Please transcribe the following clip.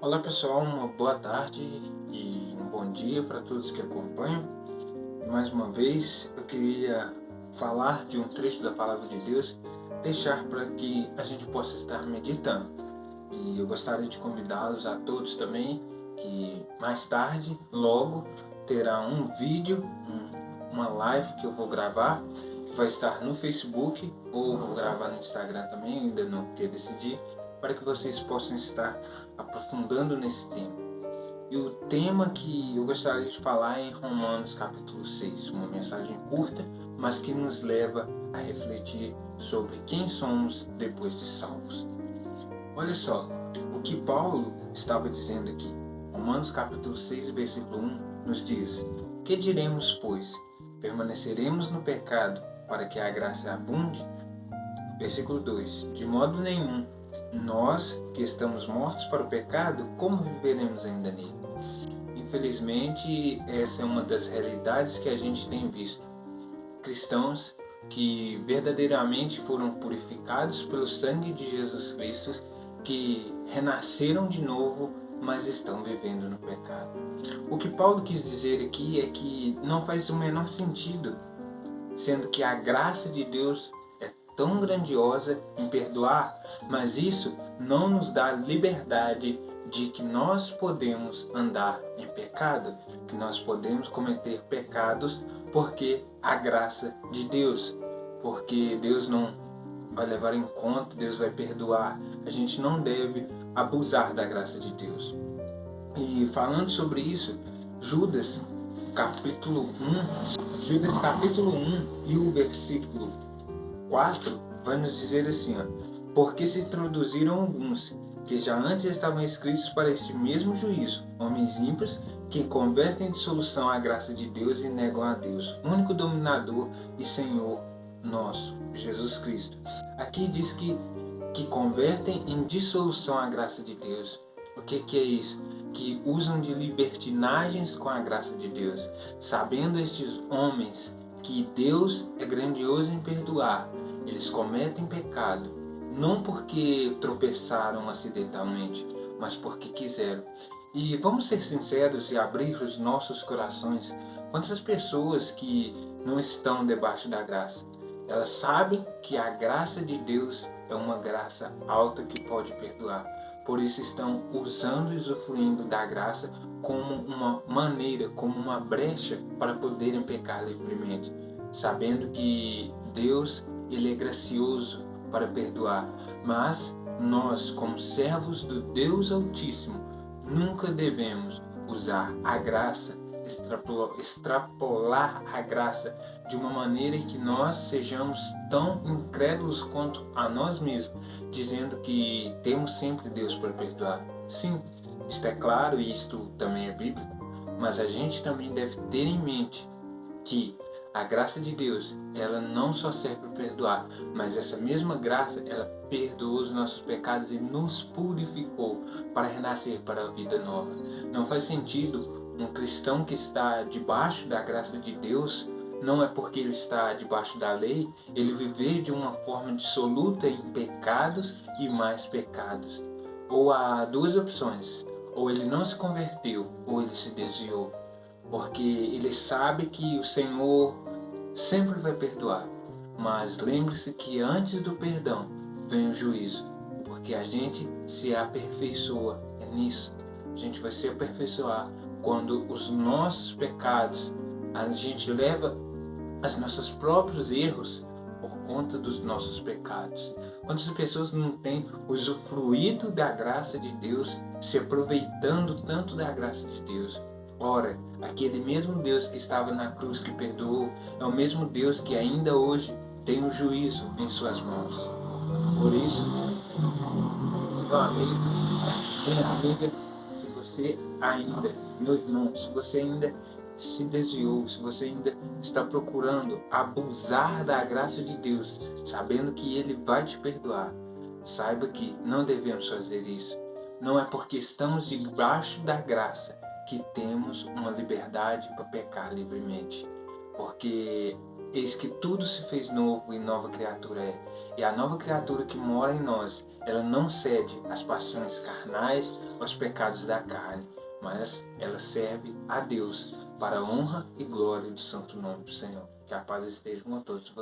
Olá pessoal, uma boa tarde e um bom dia para todos que acompanham. Mais uma vez eu queria falar de um trecho da Palavra de Deus, deixar para que a gente possa estar meditando. E eu gostaria de convidá-los a todos também que mais tarde, logo, terá um vídeo, uma live que eu vou gravar, que vai estar no Facebook ou vou gravar no Instagram também, ainda não quero decidir, para que vocês possam estar aprofundando nesse tema. E o tema que eu gostaria de falar é em Romanos capítulo 6, uma mensagem curta, mas que nos leva a refletir sobre quem somos depois de salvos. Olha só, o que Paulo estava dizendo aqui. Romanos capítulo 6, versículo 1 nos diz: Que diremos, pois? Permaneceremos no pecado para que a graça abunde? Versículo 2: De modo nenhum. Nós, que estamos mortos para o pecado, como viveremos ainda nele? Infelizmente, essa é uma das realidades que a gente tem visto. Cristãos que verdadeiramente foram purificados pelo sangue de Jesus Cristo, que renasceram de novo, mas estão vivendo no pecado. O que Paulo quis dizer aqui é que não faz o menor sentido, sendo que a graça de Deus tão grandiosa em perdoar, mas isso não nos dá liberdade de que nós podemos andar em pecado, que nós podemos cometer pecados, porque a graça de Deus, porque Deus não vai levar em conta, Deus vai perdoar. A gente não deve abusar da graça de Deus. E falando sobre isso, Judas capítulo 1 e o versículo 4 vai nos dizer assim, porque se introduziram alguns que já antes estavam escritos para este mesmo juízo, homens ímpios que convertem em dissolução a graça de Deus e negam a Deus, único dominador e Senhor nosso, Jesus Cristo. Aqui diz que convertem em dissolução a graça de Deus. O que é isso? Que usam de libertinagens com a graça de Deus, sabendo estes homens que Deus é grandioso em perdoar. Eles cometem pecado, não porque tropeçaram acidentalmente, mas porque quiseram. E vamos ser sinceros e abrir os nossos corações. Quantas pessoas que não estão debaixo da graça, elas sabem que a graça de Deus é uma graça alta que pode perdoar. Por isso estão usando e usufruindo da graça como uma maneira, como uma brecha para poderem pecar livremente, sabendo que Deus, Ele é gracioso para perdoar. Mas nós, como servos do Deus Altíssimo, nunca devemos usar a graça, extrapolar a graça de uma maneira que nós sejamos tão incrédulos quanto a nós mesmos, dizendo que temos sempre Deus para perdoar. Sim, isto é claro e isto também é bíblico, mas a gente também deve ter em mente que a graça de Deus, ela não só serve para perdoar, mas essa mesma graça, ela perdoou os nossos pecados e nos purificou para renascer para a vida nova. Não faz sentido um cristão que está debaixo da graça de Deus, não é porque ele está debaixo da lei, ele viver de uma forma dissoluta em pecados e mais pecados. Ou há duas opções: ou ele não se converteu, ou ele se desviou, porque ele sabe que o Senhor sempre vai perdoar. Mas lembre-se que antes do perdão vem o juízo, porque a gente se aperfeiçoa nisso. A gente vai se aperfeiçoar quando os nossos pecados, a gente leva os nossos próprios erros por conta dos nossos pecados. Quantas pessoas não têm usufruído da graça de Deus, se aproveitando tanto da graça de Deus? Ora, aquele mesmo Deus que estava na cruz que perdoou, é o mesmo Deus que ainda hoje tem o juízo em suas mãos. Por isso, meu amigo, minha amiga, se você ainda, meu irmão, se você ainda se desviou, se você ainda está procurando abusar da graça de Deus, sabendo que Ele vai te perdoar, saiba que não devemos fazer isso. Não é porque estamos debaixo da graça que temos uma liberdade para pecar livremente, porque eis que tudo se fez novo e nova criatura é. E a nova criatura que mora em nós, ela não cede às paixões carnais, aos pecados da carne, mas ela serve a Deus para a honra e glória do santo nome do Senhor. Que a paz esteja com todos.